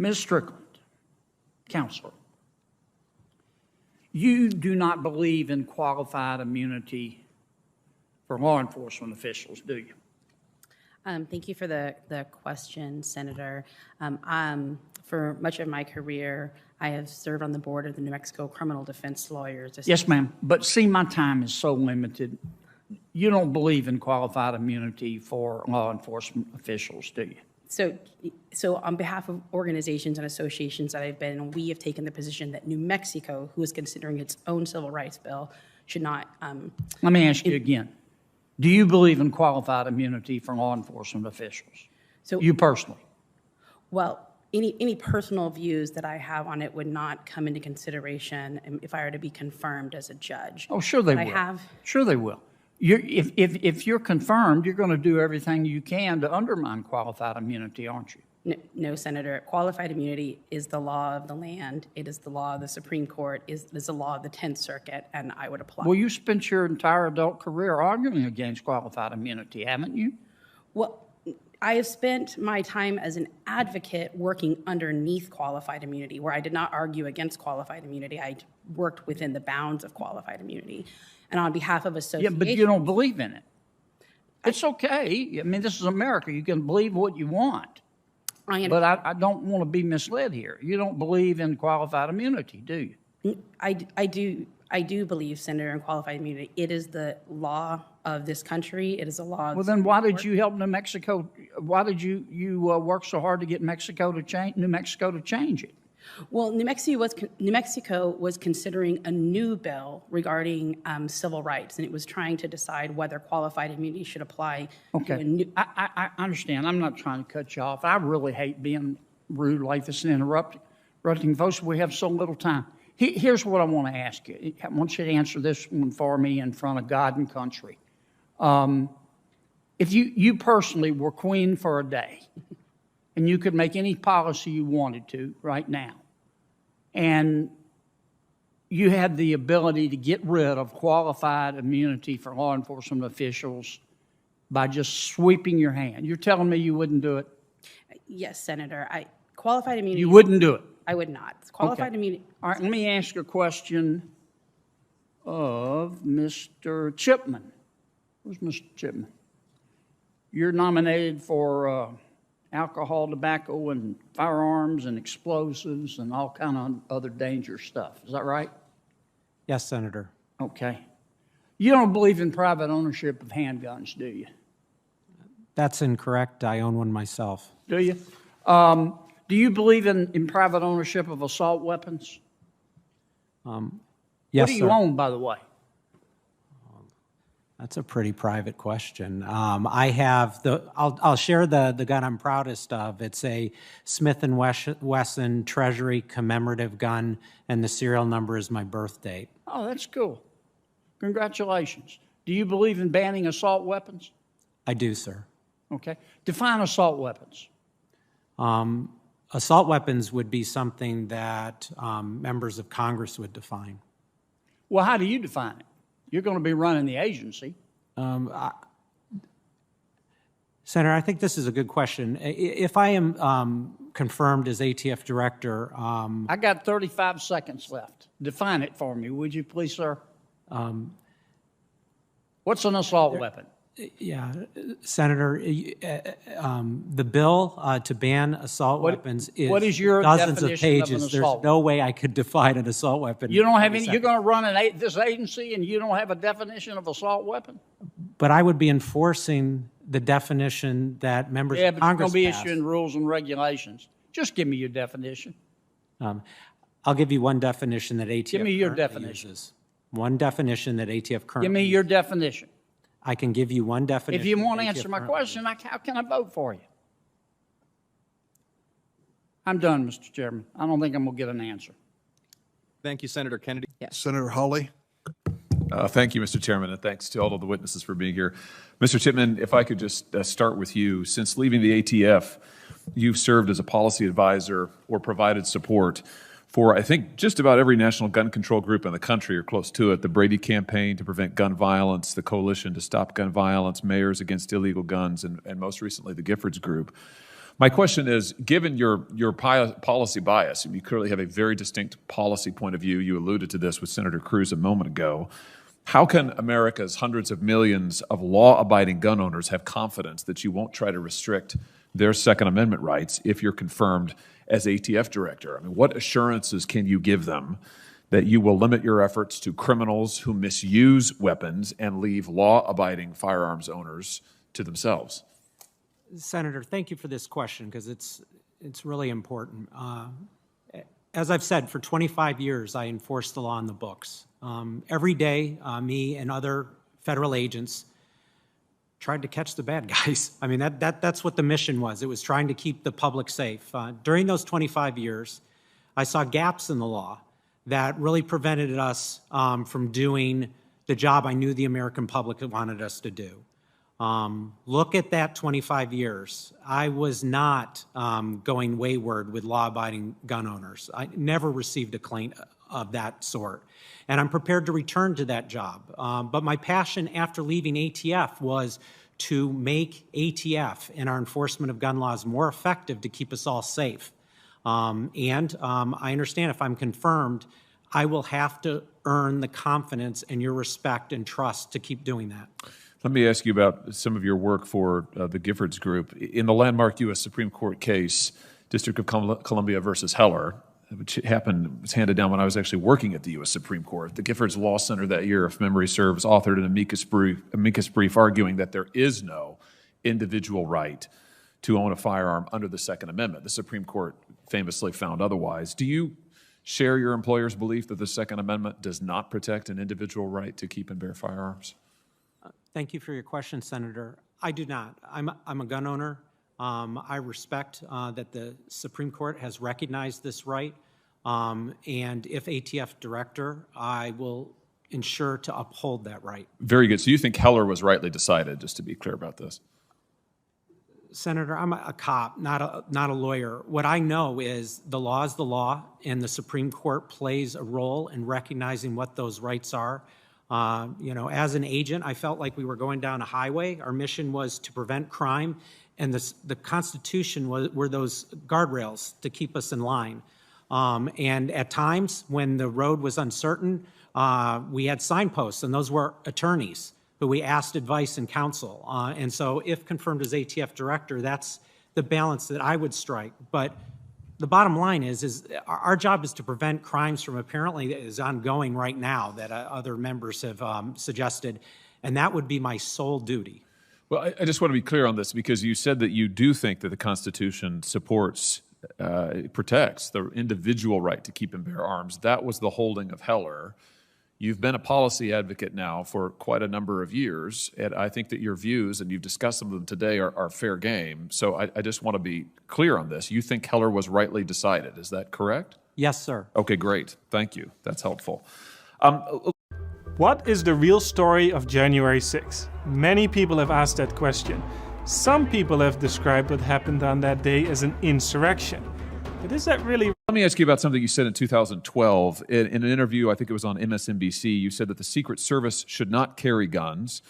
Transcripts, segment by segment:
Ms. Strickland, Counselor, you do not believe in qualified immunity for law enforcement officials, do you? Thank you for the question, Senator. For much of my career, I have served on the board of the New Mexico Criminal Defense Lawyers. Yes, ma'am. But see, my time is so limited. You don't believe in qualified immunity for law enforcement officials, do you? So on behalf of organizations and associations that I've been in, we have taken the position that New Mexico, who is considering its own civil rights bill, should not. Let me ask you again. Do you believe in qualified immunity for law enforcement officials? So, you personally? Well, any personal views that I have on it would not come into consideration if I were to be confirmed as a judge. Oh, sure they will. Sure they will. If you're confirmed, you're going to do everything you can to undermine qualified immunity, aren't you? No, Senator. Qualified immunity is the law of the land. It is the law of the Supreme Court. It is the law of the 10th Circuit, and I would apply. Well, you spent your entire adult career arguing against qualified immunity, haven't you? Well, I have spent my time as an advocate working underneath qualified immunity, where I did not argue against qualified immunity. I worked within the bounds of qualified immunity. And on behalf of associations... Yeah, but you don't believe in it. It's okay. I mean, this is America. You can believe what you want. But I don't want to be misled here. You don't believe in qualified immunity, do you? I do believe, Senator, in qualified immunity. It is the law of this country. It is a law of Well, then why did you help New Mexico? Why did you work so hard to get New Mexico to change it? Well, New Mexico was considering a new bill regarding civil rights, and it was trying to decide whether qualified immunity should apply to a new... I understand. I'm not trying to cut you off. I really hate being rude like this and interrupting folks. We have so little time. Here's what I want to ask you. I want you to answer this one for me in front of God and country. If you personally were queen for a day, and you could make any policy you wanted to right now, and you had the ability to get rid of qualified immunity for law enforcement officials by just sweeping your hand, you're telling me you wouldn't do it? Yes, Senator. Qualified immunity... You wouldn't do it? I would not. Qualified immunity... All right, let me ask you a question of Mr. Chipman. Where's Mr. Chipman? You're nominated for alcohol, tobacco, and firearms and explosives and all kind of other dangerous stuff. Is that right? Yes, Senator. Okay. You don't believe in private ownership of handguns, do you? That's incorrect. I own one myself. Do you? Do you believe in private ownership of assault weapons? Yes, what do you own, by the way? That's a pretty private question. I have I'll share the gun I'm proudest of. It's a Smith & Wesson Treasury commemorative gun, and the serial number is my birth date. Oh, that's cool. Congratulations. Do you believe in banning assault weapons? I do, sir. Okay. Define assault weapons. Assault weapons would be something that members of Congress would define. Well, how do you define it? You're going to be running the agency. Senator, I think this is a good question. If I am confirmed as ATF director... I got 35 seconds left. Define it for me, would you please, sir? What's an assault weapon? Yeah, Senator, the bill to ban assault weapons is what is your dozens of definition pages. of an There's assault no way I could define an assault weapon. You don't have any. You're going to run this agency, and you don't have a definition of assault weapon. But I would be enforcing the definition that members of Congress you're going to be passed. issuing rules and regulations. Just give me your definition. I'll give you one definition that ATF Give me your currently definition. uses. One definition that ATF currently Give me your definition. I can give you one definition. If you won't that answer ATF my currently question, how can I vote for you? I'm done, Mr. Chairman. I don't think I'm going to get an answer. Thank you, Senator Kennedy. Yes. Senator Hawley. Thank you, Mr. Chairman, and thanks to all of the witnesses for being here. Mr. Chipman, if I could just start with you. Since leaving the ATF, you've served as a policy advisor or provided support for, I think, just about every national gun control group in the country or close to it: the Brady Campaign to Prevent Gun Violence, the Coalition to Stop Gun Violence, Mayors Against Illegal Guns, and most recently the Giffords Group. My question is, given your policy bias, and you clearly have a very distinct policy point of view, you alluded to this with Senator Cruz a moment ago, how can America's hundreds of millions of law-abiding gun owners have confidence that you won't try to restrict their Second Amendment rights if you're confirmed as ATF director? I mean, what assurances can you give them that you will limit your efforts to criminals who misuse weapons and leave law-abiding firearms owners to themselves? Senator, thank you for this question because it's really important. As I've said, for 25 years, I enforced the law in the books. Every day, me and other federal agents tried to catch the bad guys. I mean, that's what the mission was. It was trying to keep the public safe. During those 25 years, I saw gaps in the law that really prevented us from doing the job I knew the American public wanted us to do. Look at that 25 years. I was not going wayward with law-abiding gun owners. I never received a complaint of that sort. And I'm prepared to return to that job. But my passion after leaving ATF was to make ATF and our enforcement of gun laws more effective to keep us all safe. I understand if I'm confirmed, I will have to earn the confidence and your respect and trust to keep doing that. Let me ask you about some of your work for the Giffords Group. In the landmark U.S. Supreme Court case, District of Columbia versus Heller, which was handed down when I was actually working at the U.S. Supreme Court, the Giffords Law Center that year, if memory serves, authored an amicus brief arguing that there is no individual right to own a firearm under the Second Amendment. The Supreme Court famously found otherwise. Do you share your employer's belief that the Second Amendment does not protect an individual right to keep and bear firearms? Thank you for your question, Senator. I do not. I'm a gun owner. I respect that the Supreme Court has recognized this right. And if ATF director, I will ensure to uphold that right. Very good. So you think Heller was rightly decided, just to be clear about this? Senator, I'm a cop, not a lawyer. What I know is the law is the law, and the Supreme Court plays a role in recognizing what those rights are. As an agent, I felt like we were going down a highway. Our mission was to prevent crime, and the Constitution were those guardrails to keep us in line. And at times, when the road was uncertain, we had signposts, and those were attorneys who we asked advice and counsel. And so if confirmed as ATF director, that's the balance that I would strike. But the bottom line is our job is to prevent crimes from apparently is ongoing right now that other members have suggested, and that would be my sole duty. Well, I just want to be clear on this because you said that you do think that the Constitution supports, protects the individual right to keep and bear arms. That was the holding of Heller. You've been a policy advocate now for quite a number of years, and I think that your views, and you've discussed some of them today, are fair game. So I just want to be clear on this. You think Heller was rightly decided. Is that correct? Yes, sir. Okay, great. Thank you. That's helpful. What is the real story of January 6th? Many people have asked that question. Some people have described what happened on that day as an insurrection. But is that really? Let me ask you about something you said in 2012. In an interview, I think it was on MSNBC, you said that the Secret Service should not carry guns.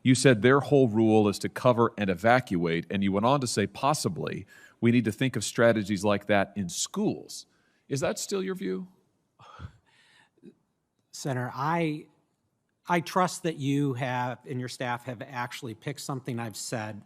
You said their whole rule is to cover and evacuate, and you went on to say possibly we need to think of strategies like that in schools. Is that still your view? Senator, I trust that you have and your staff have actually picked something I've said.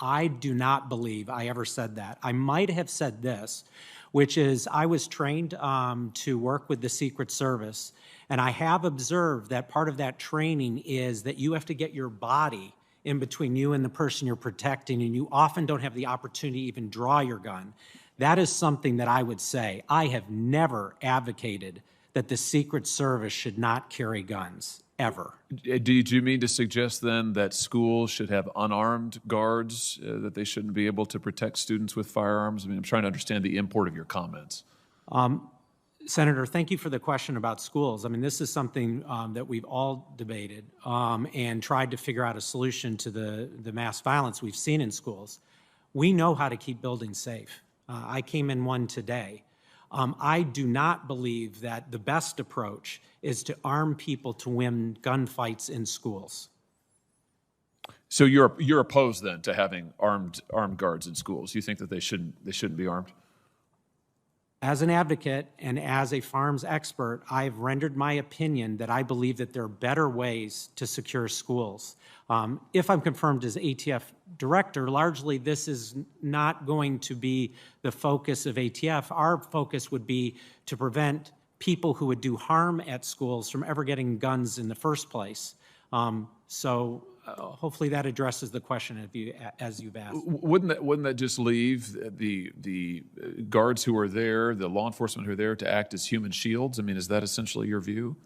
I do not believe I ever said that. I might have said this, which is I was trained to work with the Secret Service, and I have observed that part of that training is that you have to get your body in between you and the person you're protecting, and you often don't have the opportunity to even draw your gun. That is something that I would say. I have never advocated that the Secret Service should not carry guns, ever. Do you mean to suggest then that schools should have unarmed guards, that they shouldn't be able to protect students with firearms? I mean, I'm trying to understand the import of your comments. Senator, thank you for the question about schools. I mean, this is something that we've all debated and tried to figure out a solution to the mass violence we've seen in schools. We know how to keep buildings safe. I came in one today. I do not believe that the best approach is to arm people to win gunfights in schools. So you're opposed then to having armed guards in schools? You think that they shouldn't be armed? As an advocate and as a farms expert, I've rendered my opinion that I believe that there are better ways to secure schools. If I'm confirmed as ATF director, largely this is not going to be the focus of ATF. Our focus would be to prevent people who would do harm at schools from ever getting guns in the first place. Hopefully that addresses the question as you've asked. Wouldn't that just leave the guards who are there, the law enforcement who are there, to act as human shields? I mean, is that essentially your view?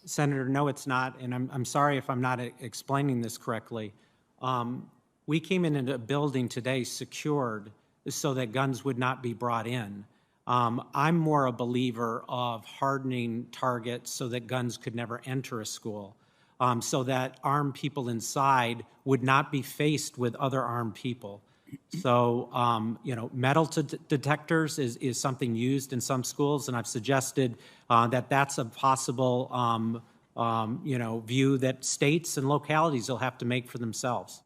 Senator, no, it's not, and I'm sorry if I'm not explaining this correctly. We came into a building today secured so that guns would not be brought in. I'm more a believer of hardening targets so that guns could never enter a school, so that armed people inside would not be faced with other armed people. So, metal detectors is something used in some schools, and I've suggested that that's a possible, view that states and localities will have to make for themselves.